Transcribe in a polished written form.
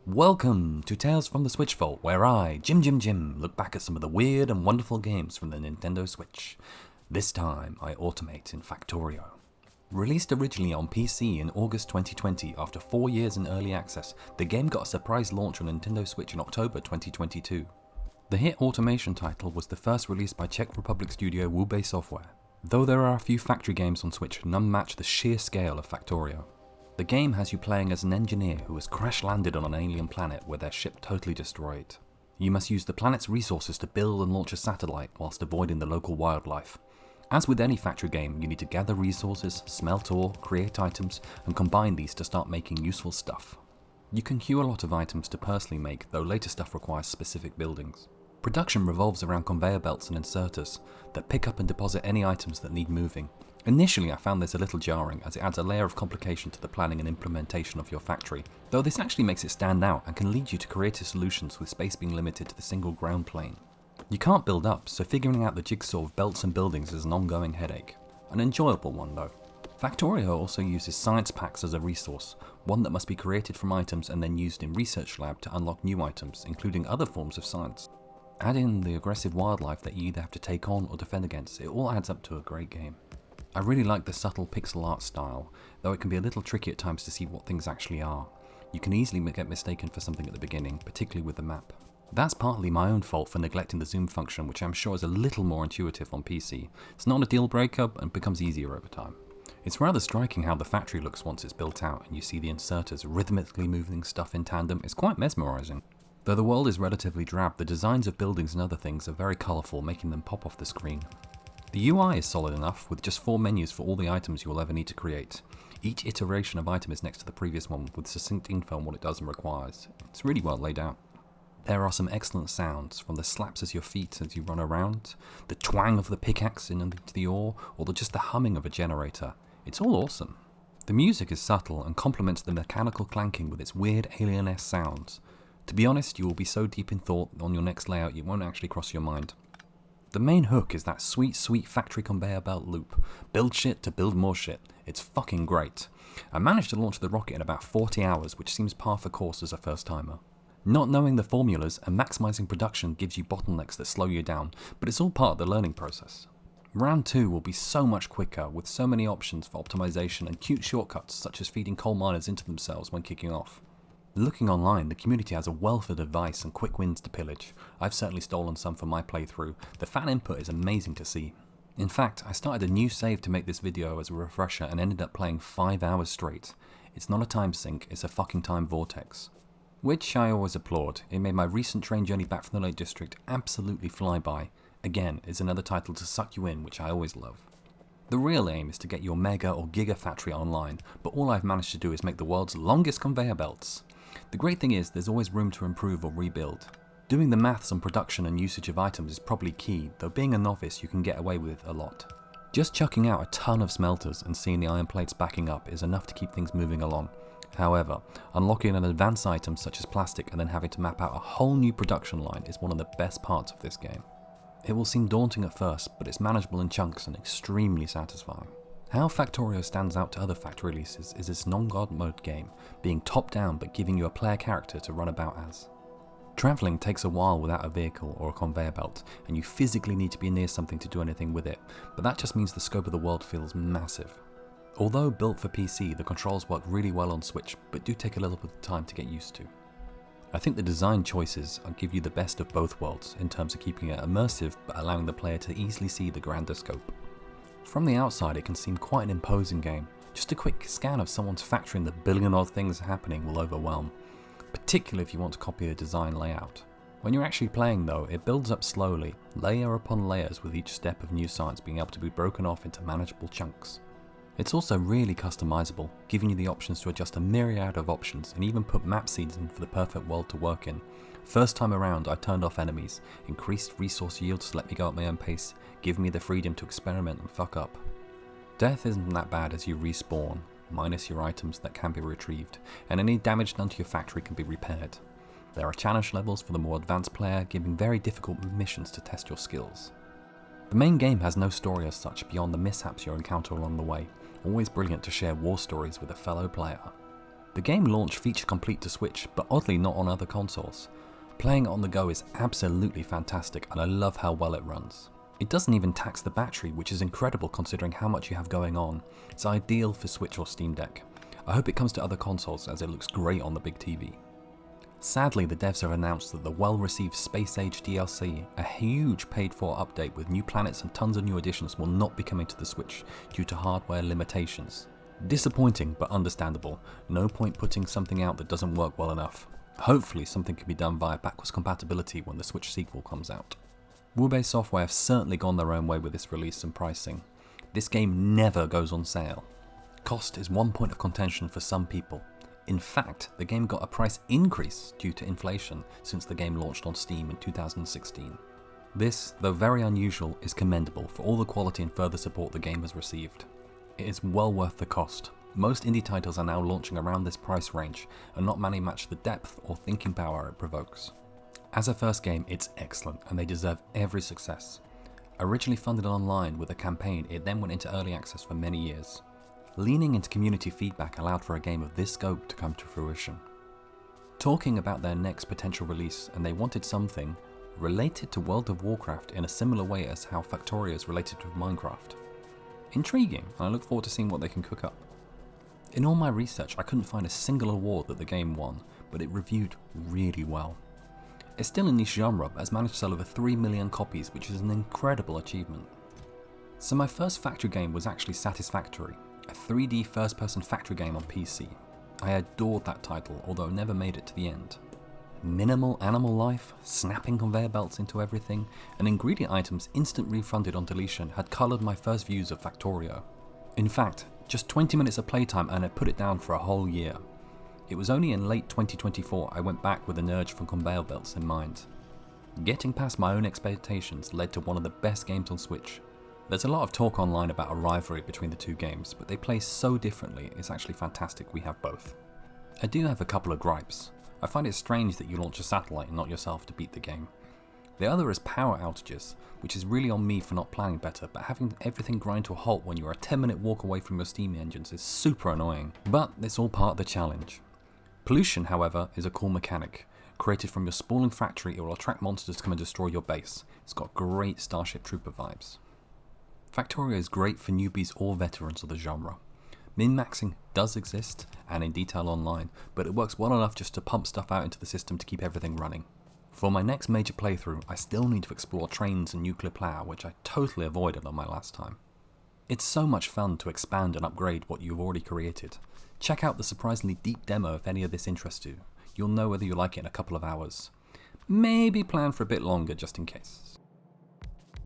Welcome to Tales from the Switch Vault, where I, jimjimjim, look back at some of the weird and wonderful games from the Nintendo Switch. This time, I automate in Factorio. Released originally on PC in August 2020 after 4 years in early access, the game got a surprise launch on Nintendo Switch in October 2022. The hit automation title was the first released by Czech Republic studio Wube Software. Though there are a few factory games on Switch, none match the sheer scale of Factorio. The game has you playing as an engineer who has crash-landed on an alien planet with their ship totally destroyed. You must use the planet's resources to build and launch a satellite whilst avoiding the local wildlife. As with any factory game, you need to gather resources, smelt ore, create items, and combine these to start making useful stuff. You can queue a lot of items to personally make, though later stuff requires specific buildings. Production revolves around conveyor belts and inserters that pick up and deposit any items that need moving. Initially, I found this a little jarring as it adds a layer of complication to the planning and implementation of your factory, though this actually makes it stand out and can lead you to creative solutions with space being limited to the single ground plane. You can't build up, so figuring out the jigsaw of belts and buildings is an ongoing headache. An enjoyable one though. Factorio also uses science packs as a resource, one that must be created from items and then used in research lab to unlock new items, including other forms of science. Add in the aggressive wildlife that you either have to take on or defend against, it all adds up to a great game. I really like the subtle pixel art style, though it can be a little tricky at times to see what things actually are. You can easily get mistaken for something at the beginning, particularly with the map. That's partly my own fault for neglecting the zoom function, which I'm sure is a little more intuitive on PC. It's not a deal breaker and becomes easier over time. It's rather striking how the factory looks once it's built out and you see the inserters rhythmically moving stuff in tandem. It's quite mesmerising. Though the world is relatively drab, the designs of buildings and other things are very colourful, making them pop off the screen. The UI is solid enough, with just 4 menus for all the items you will ever need to create. Each iteration of item is next to the previous one, with succinct info on what it does and requires. It's really well laid out. There are some excellent sounds, from the slaps of your feet as you run around, the twang of the pickaxe into the ore, or just the humming of a generator. It's all awesome. The music is subtle and complements the mechanical clanking with its weird alien-esque sounds. To be honest, you will be so deep in thought on your next layout you won't actually cross your mind. The main hook is that sweet factory conveyor belt loop. Build shit to build more shit. It's fucking great. I managed to launch the rocket in about 40 hours, which seems par for course as a first timer. Not knowing the formulas and maximizing production gives you bottlenecks that slow you down, but it's all part of the learning process. Round 2 will be so much quicker, with so many options for optimization and cute shortcuts such as feeding coal miners into themselves when kicking off. Looking online, the community has a wealth of advice and quick wins to pillage. I've certainly stolen some from my playthrough. The fan input is amazing to see. In fact, I started a new save to make this video as a refresher and ended up playing 5 hours straight. It's not a time sink, it's a fucking time vortex. Which I always applaud. It made my recent train journey back from the Lake District absolutely fly by. Again, it's another title to suck you in, which I always love. The real aim is to get your mega or giga factory online, but all I've managed to do is make the world's longest conveyor belts. The great thing is there's always room to improve or rebuild. Doing the maths on production and usage of items is probably key, though being a novice you can get away with a lot. Just chucking out a ton of smelters and seeing the iron plates backing up is enough to keep things moving along. However, unlocking an advanced item such as plastic and then having to map out a whole new production line is one of the best parts of this game. It will seem daunting at first, but it's manageable in chunks and extremely satisfying. How Factorio stands out to other factory releases is its non-god mode game, being top-down but giving you a player character to run about as. Travelling takes a while without a vehicle or a conveyor belt, and you physically need to be near something to do anything with it, but that just means the scope of the world feels massive. Although built for PC, the controls work really well on Switch, but do take a little bit of time to get used to. I think the design choices give you the best of both worlds in terms of keeping it immersive but allowing the player to easily see the grander scope. From the outside it can seem quite an imposing game. Just a quick scan of someone's factory and the billion odd things happening will overwhelm, particularly if you want to copy the design layout. When you're actually playing though, it builds up slowly, layer upon layers, with each step of new science being able to be broken off into manageable chunks. It's also really customizable, giving you the options to adjust a myriad of options and even put map seeds in for the perfect world to work in. First time around I turned off enemies, increased resource yields to let me go at my own pace, giving me the freedom to experiment and fuck up. Death isn't that bad as you respawn, minus your items that can be retrieved, and any damage done to your factory can be repaired. There are challenge levels for the more advanced player, giving very difficult missions to test your skills. The main game has no story as such beyond the mishaps you encounter along the way, always brilliant to share war stories with a fellow player. The game launched feature complete to Switch, but oddly not on other consoles. Playing it on the go is absolutely fantastic and I love how well it runs. It doesn't even tax the battery, which is incredible considering how much you have going on. It's ideal for Switch or Steam Deck. I hope it comes to other consoles as it looks great on the big TV. Sadly, the devs have announced that the well-received Space Age DLC, a huge paid-for update with new planets and tons of new additions, will not be coming to the Switch due to hardware limitations. Disappointing, but understandable. No point putting something out that doesn't work well enough. Hopefully something can be done via backwards compatibility when the Switch sequel comes out. Wube Software have certainly gone their own way with this release and pricing. This game never goes on sale. Cost is one point of contention for some people. In fact, the game got a price increase due to inflation since the game launched on Steam in 2016. This, though very unusual, is commendable for all the quality and further support the game has received. It is well worth the cost. Most indie titles are now launching around this price range, and not many match the depth or thinking power it provokes. As a first game, it's excellent, and they deserve every success. Originally funded online with a campaign, it then went into early access for many years. Leaning into community feedback allowed for a game of this scope to come to fruition. Talking about their next potential release, and they wanted something related to World of Warcraft in a similar way as how Factorio is related to Minecraft. Intriguing, and I look forward to seeing what they can cook up. In all my research, I couldn't find a single award that the game won, but it reviewed really well. It's still a niche genre, but has managed to sell over 3 million copies, which is an incredible achievement. So my first Factorio game was actually Satisfactory, a 3D first-person factory game on PC. I adored that title, although never made it to the end. Minimal animal life, snapping conveyor belts into everything, and ingredient items instant refunded on deletion had coloured my first views of Factorio. In fact, just 20 minutes of playtime and I put it down for a whole year. It was only in late 2024 I went back with an urge for conveyor belts in mind. Getting past my own expectations led to one of the best games on Switch. There's a lot of talk online about a rivalry between the two games, but they play so differently, it's actually fantastic we have both. I do have a couple of gripes. I find it strange that you launch a satellite and not yourself to beat the game. The other is power outages, which is really on me for not planning better, but having everything grind to a halt when you're a 10-minute walk away from your steam engines is super annoying. But it's all part of the challenge. Pollution, however, is a cool mechanic. Created from your spawning factory, it will attract monsters to come and destroy your base. It's got great Starship Trooper vibes. Factorio is great for newbies or veterans of the genre. Min-maxing does exist, and in detail online, but it works well enough just to pump stuff out into the system to keep everything running. For my next major playthrough, I still need to explore trains and nuclear power, which I totally avoided on my last time. It's so much fun to expand and upgrade what you've already created. Check out the surprisingly deep demo if any of this interests you. You'll know whether you like it in a couple of hours. Maybe plan for a bit longer just in case.